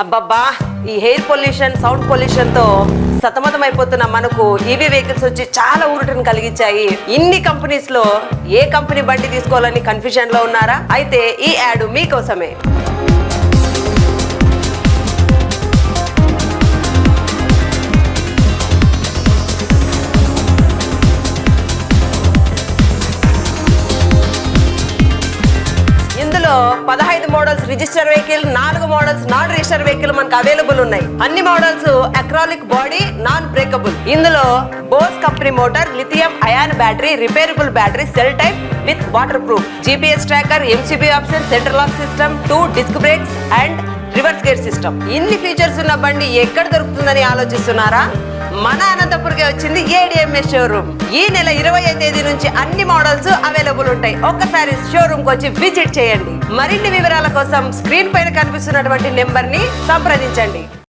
అబ్బబ్బా, ఈ air pollution, sound pollution తో సతమతమైపోతున్న మనకు ఈవీ వెహికల్స్ వచ్చి చాలా ఊరటను కలిగించాయి. ఇన్ని కంపెనీస్ లో ఏ కంపెనీ బండి తీసుకోవాలని కన్ఫ్యూజన్ లో ఉన్నారా? అయితే ఈ యాడ్ మీకోసమే. ఇందులో 15 models register vehicle, 4 models non register vehicle మనకు అవైలబుల్ ఉన్నాయి. అన్ని models acrylic body, non breakable. ఇందులో Bose company motor, lithium ion battery, repairable battery, cell type with waterproof, GPS tracker, MCB option, central lock system, 2 disc brakes and reverse gear system. ఇన్ని features ఉన్న బండి ఎక్కడ దొరుకుతుందని ఆలోచిస్తున్నారా? మన అనంతపుర్కే వచ్చింది ADMS showroom. ఈ నెల 25వ తేదీ నుంచి అన్ని మోడల్స్ అవైలబుల్ ఉంటాయి. ఒక్కసారి షోరూమ్ కు వచ్చి విజిట్ చేయండి. మరిన్ని వివరాల కోసం స్క్రీన్ పైన కనిపిస్తున్నటువంటి నెంబర్ ని సంప్రదించండి.